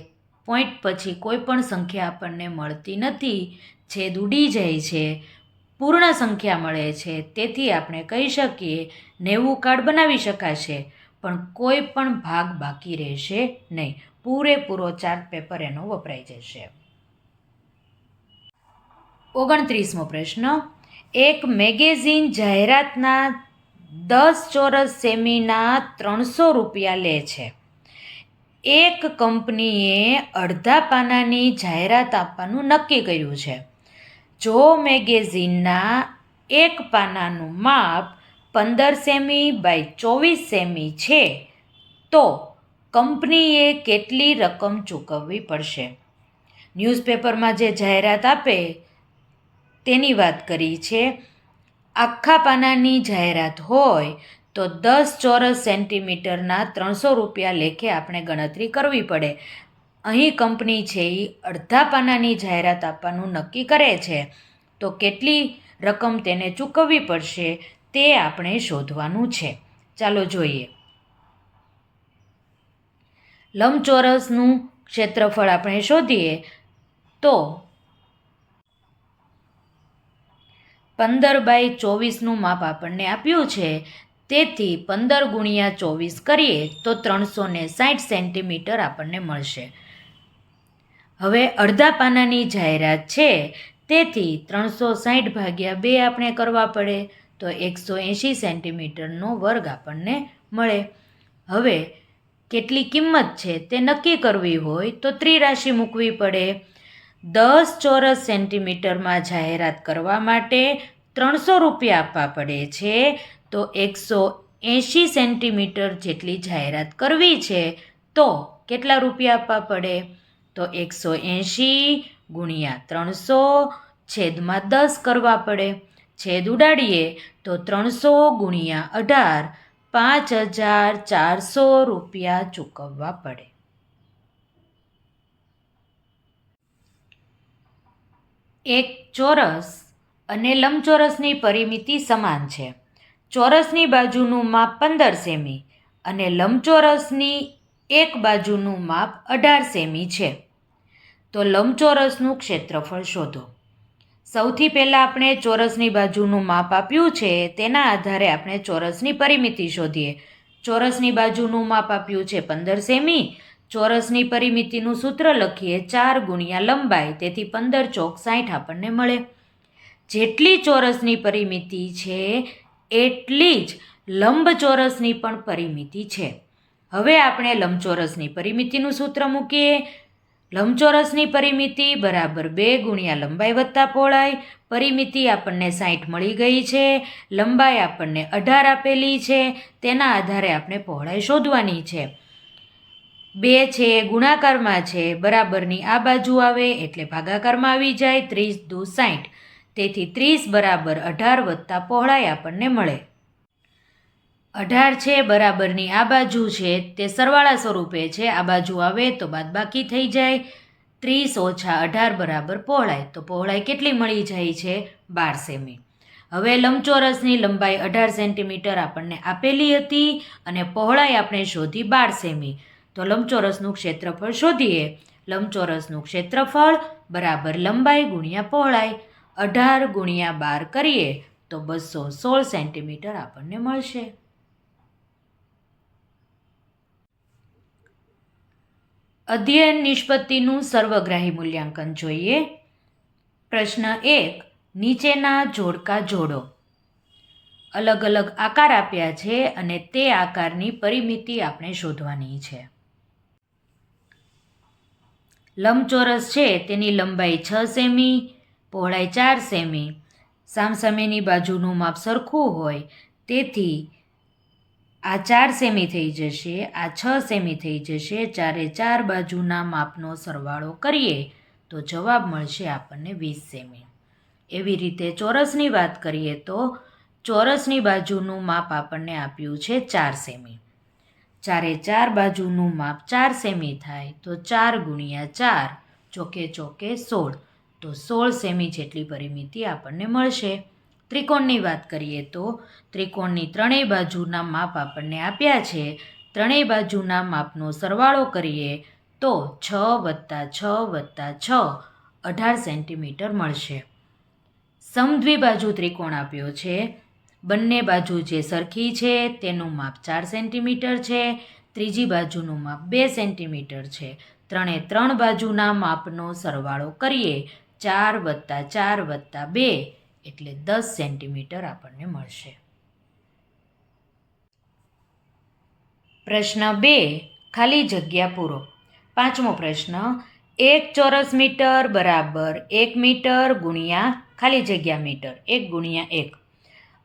પોઈન્ટ પછી કોઈ પણ સંખ્યા આપણને મળતી નથી, છેદ ઉડી જાય છે, પૂર્ણ સંખ્યા મળે છે. તેથી આપણે કહી શકીએ 90 કાર્ડ બનાવી શકાશે, પણ કોઈ પણ ભાગ બાકી રહેશે નહીં. પૂરેપૂરો ચાર્ટ પેપર એનો વપરાઈ જશે. 29મો પ્રશ્ન. એક મેગેઝિન જાહેરાતના 10 ચોરસ સેમીના 300 રૂપિયા લે છે. એક કંપનીએ અડધા પાનાની જાહેરાત આપવાનું નક્કી કર્યું છે. જો મેગેઝિનના એક પાનાનું માપ 15 સેમી બાય 24 સેમી છે તો કંપનીએ કેટલી રકમ ચૂકવવી પડશે? ન્યૂઝપેપરમાં જે જાહેરાત આપે તેની વાત કરી છે. આખા પાનાની જાહેરાત હોય તો 10 ચોરસ સેન્ટીમીટરના 300 રૂપિયા લેખે આપણે ગણતરી કરવી પડે. અહીં કંપની છે એ અડધા પાનાની જાહેરાત આપવાનું નક્કી કરે છે, તો કેટલી રકમ તેને ચૂકવવી પડશે તે આપણે શોધવાનું છે. ચાલો જોઈએ. લંબચોરસનું ક્ષેત્રફળ આપણે શોધીએ તો 15/24નું માપ આપણને આપ્યું છે. તેથી 15 × 24 કરીએ તો 360 સેન્ટીમીટર આપણને મળશે. હવે અડધા પાનાની જાહેરાત છે, તેથી 360/2 આપણે કરવા પડે તો 180 સેન્ટીમીટરનો વર્ગ આપણને મળે. હવે કેટલી કિંમત છે તે નક્કી કરવી હોય તો ત્રિરાશિ મૂકવી પડે. 10 ચોરસ સેન્ટીમીટરમાં જાહેરાત કરવા માટે 300 રૂપિયા આપવા પડે છે, તો 180 સેન્ટીમીટર જેટલી જાહેરાત કરવી છે તો કેટલા રૂપિયા આપવા પડે? તો 180 × 300 છેદમાં 10 કરવા પડે. છેદ ઉડાડીએ તો 300 × 18 5400 રૂપિયા ચૂકવવા પડે. એક ચોરસ અને લંબચોરસની પરિમિતિ સમાન છે. ચોરસની બાજુનું માપ 15 સેમી અને લંબચોરસની એક બાજુનું માપ 18 સેમી છે. તો લંબચોરસનું ક્ષેત્રફળ શોધો. સૌથી પહેલાં આપણે ચોરસની બાજુનું માપ આપ્યું છે તેના આધારે આપણે ચોરસની પરિમિતિ શોધીએ. ચોરસની બાજુનું માપ આપ્યું છે 15 સેમી. ચોરસની પરિમિતિનું સૂત્ર લખીએ 4 × લંબાઈ, તેથી 15 ચોક 60 આપણને મળે. જેટલી ચોરસની પરિમિતિ છે એટલી જ લંબચોરસની પણ પરિમિતિ છે. હવે આપણે લંબચોરસની પરિમિતિનું સૂત્ર મૂકીએ. લંબચોરસની પરિમિતિ બરાબર 2 × લંબાઈ વત્તા પહોળાઈ. પરિમિતિ આપણને 60 મળી ગઈ છે. લંબાઈ આપણને 18 આપેલી છે. તેના આધારે આપણે પહોળાઈ શોધવાની છે. 2 છે ગુણાકારમાં છે, બરાબરની આ બાજુ આવે એટલે ભાગાકારમાં આવી જાય. 30 દુ 60, તેથી 30 બરાબર 18 વત્તા પહોળાઈ આપણને મળે. 18 છે બરાબરની આ બાજુ છે તે સરવાળા સ્વરૂપે છે, આ બાજુ આવે તો બાદબાકી થઈ જાય. 30 - 18 બરાબર પહોળાઈ, તો પહોળાઈ કેટલી મળી જાય છે? 12 સેમી. હવે લંબચોરસની લંબાઈ 18 સેન્ટીમીટર આપણને આપેલી હતી અને પહોળાઈ આપણે શોધી 12 સેમી. તો લંબચોરસનું ક્ષેત્રફળ શોધીએ. લંબચોરસનું ક્ષેત્રફળ બરાબર લંબાઈ × પહોળાઈ. 18 × 12 કરીએ તો 216 સેન્ટીમીટર આપણને મળશે. અધ્યયન નિષ્પત્તિનું સર્વગ્રાહી મૂલ્યાંકન જોઈએ. પ્રશ્ન 1. નીચેના જોડકા જોડો. અલગ અલગ આકાર આપ્યા છે અને તે આકારની પરિમિતિ આપણે શોધવાની છે. લંબચોરસ છે તેની લંબાઈ 6 સેમી, પહોળાઈ 4 સેમી. સામસામેની બાજુનું માપ સરખું હોય તેથી આ 4 સેમી થઈ જશે, આ 6 સેમી થઈ જશે. 4 બાજુના માપનો સરવાળો કરીએ તો જવાબ મળશે આપણને 20 સેમી. એવી રીતે ચોરસની વાત કરીએ તો ચોરસની બાજુનું માપ આપણને આપ્યું છે 4 સેમી. 4 બાજુનું માપ 4 સેમી થાય તો 4 × 4 ચોકે ચોકે 16, તો 16 સેમી જેટલી પરિમિતિ આપણને મળશે. ત્રિકોણની વાત કરીએ તો ત્રિકોણની ત્રણેય બાજુના માપ આપણને આપ્યા છે. ત્રણેય બાજુના માપનો સરવાળો કરીએ તો 6 + 6 + 6 18 સેન્ટીમીટર મળશે. સમદ્વિબાજુ ત્રિકોણ આપ્યો છે. બંને બાજુ જે સરખી છે તેનું માપ 4 સેન્ટીમીટર છે. ત્રીજી બાજુનું માપ 2 સેન્ટીમીટર છે. ત્રણ બાજુના માપનો સરવાળો કરીએ 4 + 4 + 2 એટલે 10 સેન્ટીમીટર આપણને મળશે. પ્રશ્ન 2. ખાલી જગ્યા પૂરો. પાંચમો પ્રશ્ન. 1 ચોરસ મીટર બરાબર 1 મીટર ગુણ્યા ખાલી જગ્યા મીટર, 1 × 1.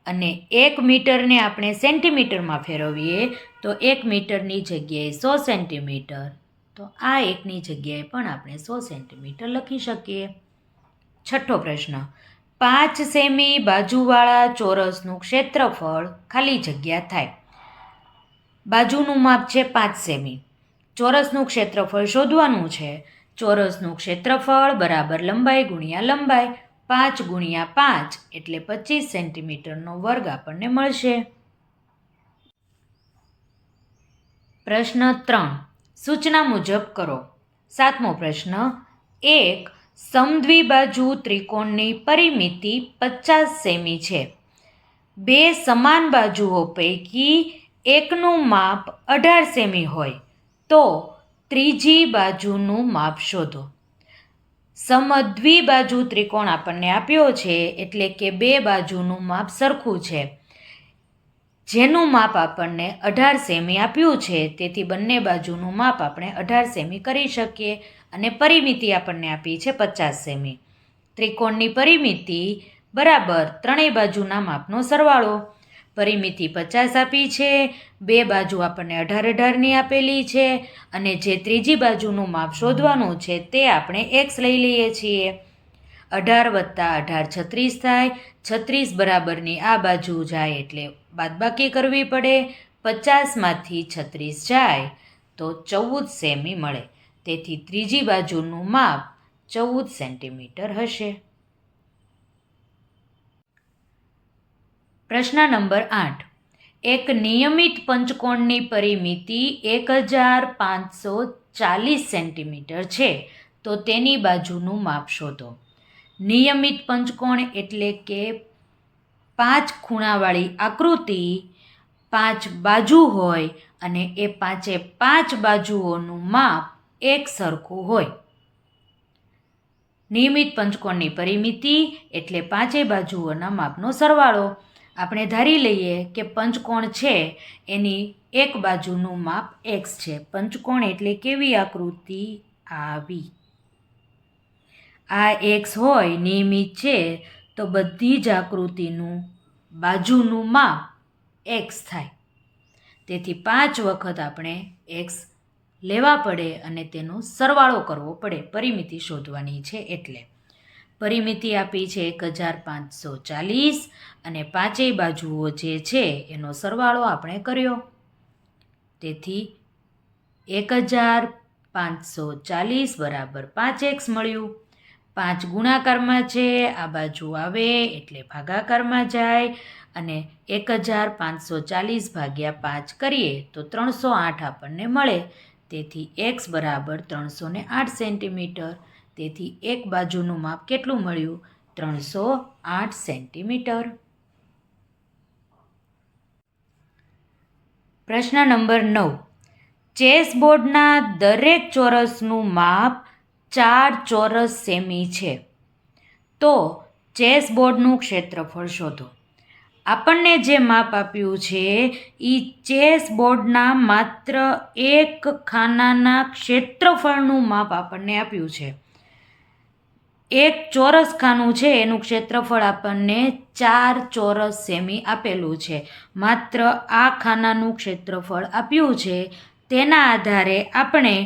અને 1 મીટરને આપણે સેન્ટીમીટરમાં ફેરવીએ તો 1 મીટરની જગ્યાએ 100 સેન્ટીમીટર, તો આ 1ની જગ્યાએ પણ આપણે 100 સેન્ટીમીટર લખી શકીએ. છઠ્ઠો પ્રશ્ન. 5 સેમી બાજુવાળા ચોરસનું ક્ષેત્રફળ ખાલી જગ્યા થાય. બાજુનું માપ છે 5 સેમી. ચોરસનું ક્ષેત્રફળ શોધવાનું છે. ચોરસનું ક્ષેત્રફળ બરાબર લંબાઈ × લંબાઈ. 5 × 5 એટલે 25 સેન્ટીમીટરનો વર્ગ આપણને મળશે. પ્રશ્ન 3 સૂચના મુજબ કરો. 7મો પ્રશ્ન. એક સમદ્વિબાજુ ત્રિકોણની પરિમિતિ 50 સેમી છે. બે સમાન બાજુઓ પૈકી એકનું માપ 18 સેમી હોય તો ત્રીજી બાજુનું માપ શોધો. સમદ્વિબાજુ ત્રિકોણ આપણને આપ્યો છે એટલે કે બે બાજુનું માપ સરખું છે. જેનું માપ આપણને 18 સેમી આપ્યું છે તેથી બંને બાજુનું માપ આપણે 18 સેમી કરી શકીએ અને પરિમિતિ આપણને આપી છે 50 સેમી. ત્રિકોણની પરિમિતિ બરાબર ત્રણેય બાજુના માપનો સરવાળો. પરિમિતિ 50 આપી છે, બે બાજુ આપણને 18-18ની આપેલી છે અને જે ત્રીજી બાજુનું માપ શોધવાનું છે તે આપણે x લઈ લઈએ છીએ. 18 + 18 36 થાય. 36 બરાબરની આ બાજુ જાય એટલે બાદબાકી કરવી પડે. 50માંથી 36 જાય તો 14 સેમી મળે. તેથી ત્રીજી બાજુનું માપ 14 સેન્ટીમીટર હશે. પ્રશ્ન નંબર 8. એક નિયમિત પંચકોણની પરિમિતિ 1540 સેન્ટીમીટર છે તો તેની બાજુનું માપ શોધો. નિયમિત પંચકોણ એટલે કે 5 ખૂણાવાળી આકૃતિ, 5 બાજુ હોય અને એ 5 બાજુઓનું માપ એક સરખું હોય. નિયમિત પંચકોણની પરિમિતિ એટલે 5 બાજુઓના માપનો સરવાળો. આપણે ધારી લઈએ કે પંચકોણ છે એની એક બાજુનું માપ x છે. પંચકોણ એટલે કેવી આકૃતિ? આવી. આ x હોય નિયમિત છે તો બધી જ આકૃતિનું બાજુનું માપ x થાય. તેથી 5 વખત આપણે x લેવા પડે અને તેનો સરવાળો કરવો પડે. પરિમિતિ શોધવાની છે એટલે. પરિમિતિ આપી છે 1540 અને 5 બાજુઓ જે છે એનો સરવાળો આપણે કર્યો. તેથી 1540 બરાબર 5x મળ્યું. 5 ગુણાકારમાં છે, આ બાજુ આવે એટલે ભાગાકારમાં જાય અને 1540 ભાગ્યા 5 કરીએ તો 308 આપણને મળે. તેથી x બરાબર 308 સેન્ટીમીટર. તેથી એક બાજુનું માપ કેટલું મળ્યું? 308 સેન્ટીમીટર. પ્રશ્ન નંબર 9. ચેસબોર્ડના દરેક ચોરસનું માપ 4 ચોરસ સેમી છે તો ચેસબોર્ડનું ક્ષેત્રફળ શોધો. આપણને જે માપ આપ્યું છે એ ચેસબોર્ડના માત્ર એક ખાનાના ક્ષેત્રફળનું માપ આપણને આપ્યું છે. એક ચોરસ ખાનું છે એનું ક્ષેત્રફળ આપણને 4 ચોરસ સેમી આપેલું છે. માત્ર આ ખાનાનું ક્ષેત્રફળ આપ્યું છે તેના આધારે આપણે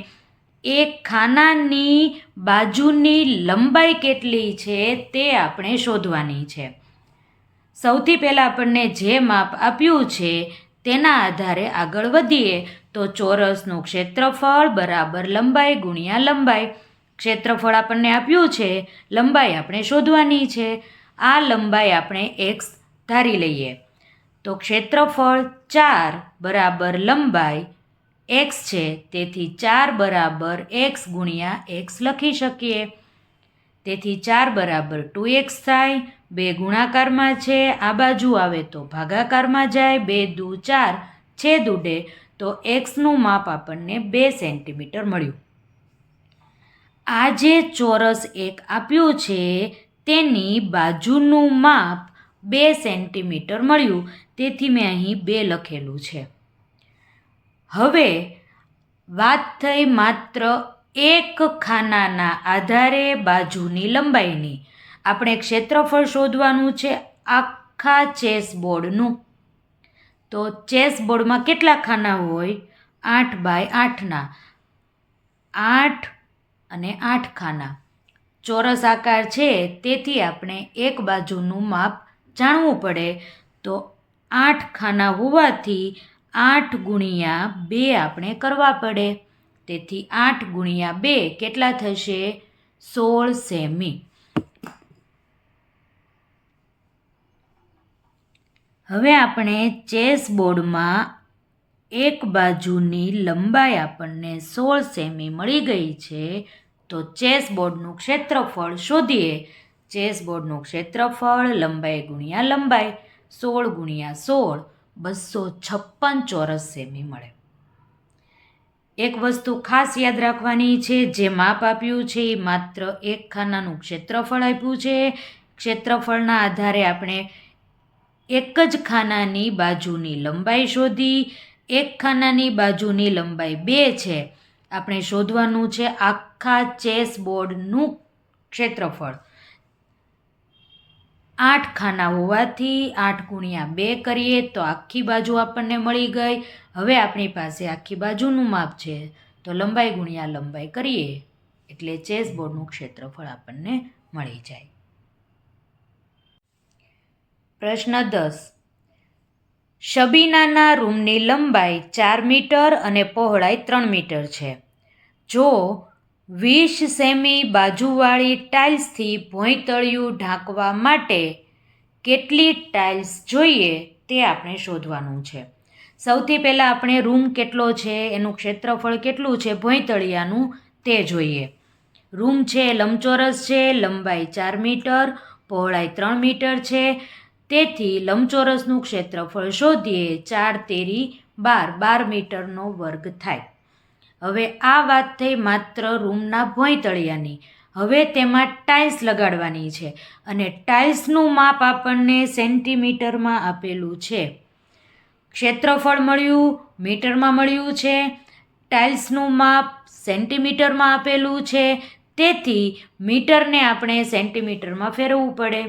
એક ખાનાની બાજુની લંબાઈ કેટલી છે તે આપણે શોધવાની છે. સૌથી પહેલાં આપણને જે માપ આપ્યું છે તેના આધારે આગળ વધીએ તો ચોરસનું ક્ષેત્રફળ બરાબર લંબાઈ ગુણ્યા લંબાઈ. ક્ષેત્રફળ આપણને આપ્યું છે, લંબાઈ આપણે શોધવાની છે. આ લંબાઈ આપણે x ધારી લઈએ તો ક્ષેત્રફળ 4 બરાબર લંબાઈ x છે. તેથી 4 બરાબર x ગુણ્યા x લખી શકીએ. તેથી 4 બરાબર 2x થાય. 2 ગુણાકારમાં છે, આ બાજુ આવે તો ભાગાકારમાં જાય. 2 દુ 4 છેદ ઉડે તો xનું માપ આપણને 2 સેન્ટીમીટર મળ્યું. આ જે ચોરસ એક આપ્યું છે તેની બાજુનું માપ 2 સેન્ટીમીટર મળ્યું. તેથી મેં અહીં 2 લખેલું છે. હવે વાત થઈ માત્ર એક ખાનાના આધારે બાજુની લંબાઈની. આપણે ક્ષેત્રફળ શોધવાનું છે આખા ચેસબોર્ડનું. તો ચેસબોર્ડમાં કેટલા ખાના હોય? 8x8ના. 8 અને 8 ખાના. ચોરસ આકાર છે તેથી આપણે એક બાજુનું માપ જાણવું પડે. તો 8 ખાના હોવાથી 8 ગુણ્યા 2 આપણે કરવા પડે. તેથી 8 ગુણ્યા 2 કેટલા થશે? 16 સેમી. હવે આપણે ચેસબોર્ડમાં એક બાજુની લંબાઈ આપણને 16 સેમી મળી ગઈ છે. તો ચેસબોર્ડનું ક્ષેત્રફળ શોધીએ. ચેસબોર્ડનું ક્ષેત્રફળ લંબાઈ ગુણ્યા લંબાઈ 16 ગુણ્યા 16 256 ચોરસ સેમી મળે. એક વસ્તુ ખાસ યાદ રાખવાની છે, જે માપ આપ્યું છે એ માત્ર એક ખાનાનું ક્ષેત્રફળ આપ્યું છે. ક્ષેત્રફળના આધારે આપણે એક જ ખાનાની બાજુની લંબાઈ શોધી. એક ખાનાની બાજુની લંબાઈ 2 છે. આપણે શોધવાનું છે આખા ચેસબોર્ડનું ક્ષેત્રફળ. 8 ખાના હોવાથી 8 ગુણ્યા 2 કરીએ તો આખી બાજુ આપણને મળી ગઈ. હવે આપણી પાસે આખી બાજુનું માપ છે, તો લંબાઈ ગુણ્યા લંબાઈ કરીએ એટલે ચેસબોર્ડનું ક્ષેત્રફળ આપણને મળી જાય. પ્રશ્ન 10. શબીનાના રૂમની લંબાઈ 4 મીટર અને પહોળાઈ 3 મીટર છે. જો 20 સેમી બાજુવાળી ટાઇલ્સથી ભોંયતળિયું ઢાંકવા માટે કેટલી ટાઇલ્સ જોઈએ તે આપણે શોધવાનું છે. સૌથી પહેલાં આપણે રૂમ કેટલો છે, એનું ક્ષેત્રફળ કેટલું છે ભોંયતળિયાનું તે જોઈએ. રૂમ છે લંબચોરસ છે, લંબાઈ 4 મીટર, પહોળાઈ 3 મીટર છે. તેથી લંબચોરસનું ક્ષેત્રફળ શોધીએ. 4 તેરી 12 મીટરનો વર્ગ થાય. હવે આ વાત થઈ માત્ર રૂમના ભોંયતળિયાની. હવે તેમાં ટાઇલ્સ લગાડવાની છે અને ટાઇલ્સનું માપ આપણને સેન્ટીમીટરમાં આપેલું છે. ક્ષેત્રફળ મળ્યું મીટરમાં મળ્યું છે, ટાઇલ્સનું માપ સેન્ટીમીટરમાં આપેલું છે. તેથી મીટરને આપણે સેન્ટીમીટરમાં ફેરવવું પડે.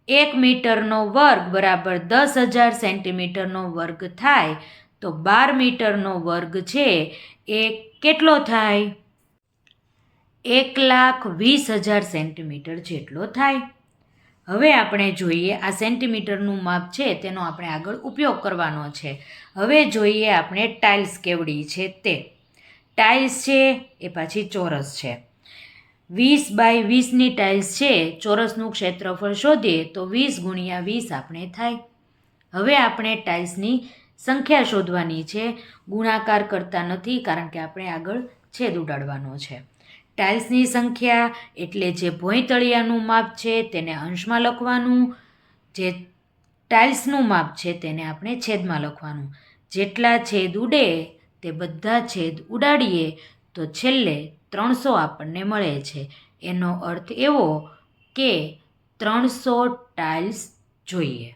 1 મીટરનો વર્ગ બરાબર 10,000 સેન્ટીમીટરનો વર્ગ થાય. તો 12 મીટરનો વર્ગ છે એ કેટલો થાય? 1,20,000 સેન્ટીમીટર જેટલો થાય. હવે આપણે જોઈએ આ સેન્ટીમીટરનું માપ છે તેનો આપણે આગળ ઉપયોગ કરવાનો છે. હવે જોઈએ આપણે ટાઇલ્સ કેવડી છે તે. ટાઇલ્સ છે એ પાછી ચોરસ છે. 20 બાય 20ની ટાઇલ્સ છે. ચોરસનું ક્ષેત્રફળ શોધીએ તો 20 ગુણ્યા 20 આપણે થાય. હવે આપણે ટાઇલ્સની સંખ્યા શોધવાની છે. ગુણાકાર કરતા નથી કારણ કે આપણે આગળ છેદ ઉડાડવાનો છે. ટાઇલ્સની સંખ્યા એટલે જે ભોંયતળિયાનું માપ છે તેને અંશમાં લખવાનું, જે ટાઇલ્સનું માપ છે તેને આપણે છેદમાં લખવાનું. જેટલા છેદ ઉડે તે બધા છેદ ઉડાડીએ તો છેલ્લે 300 આપણને મળે છે. એનો અર્થ એવો કે 300 ટાઇલ્સ જોઈએ.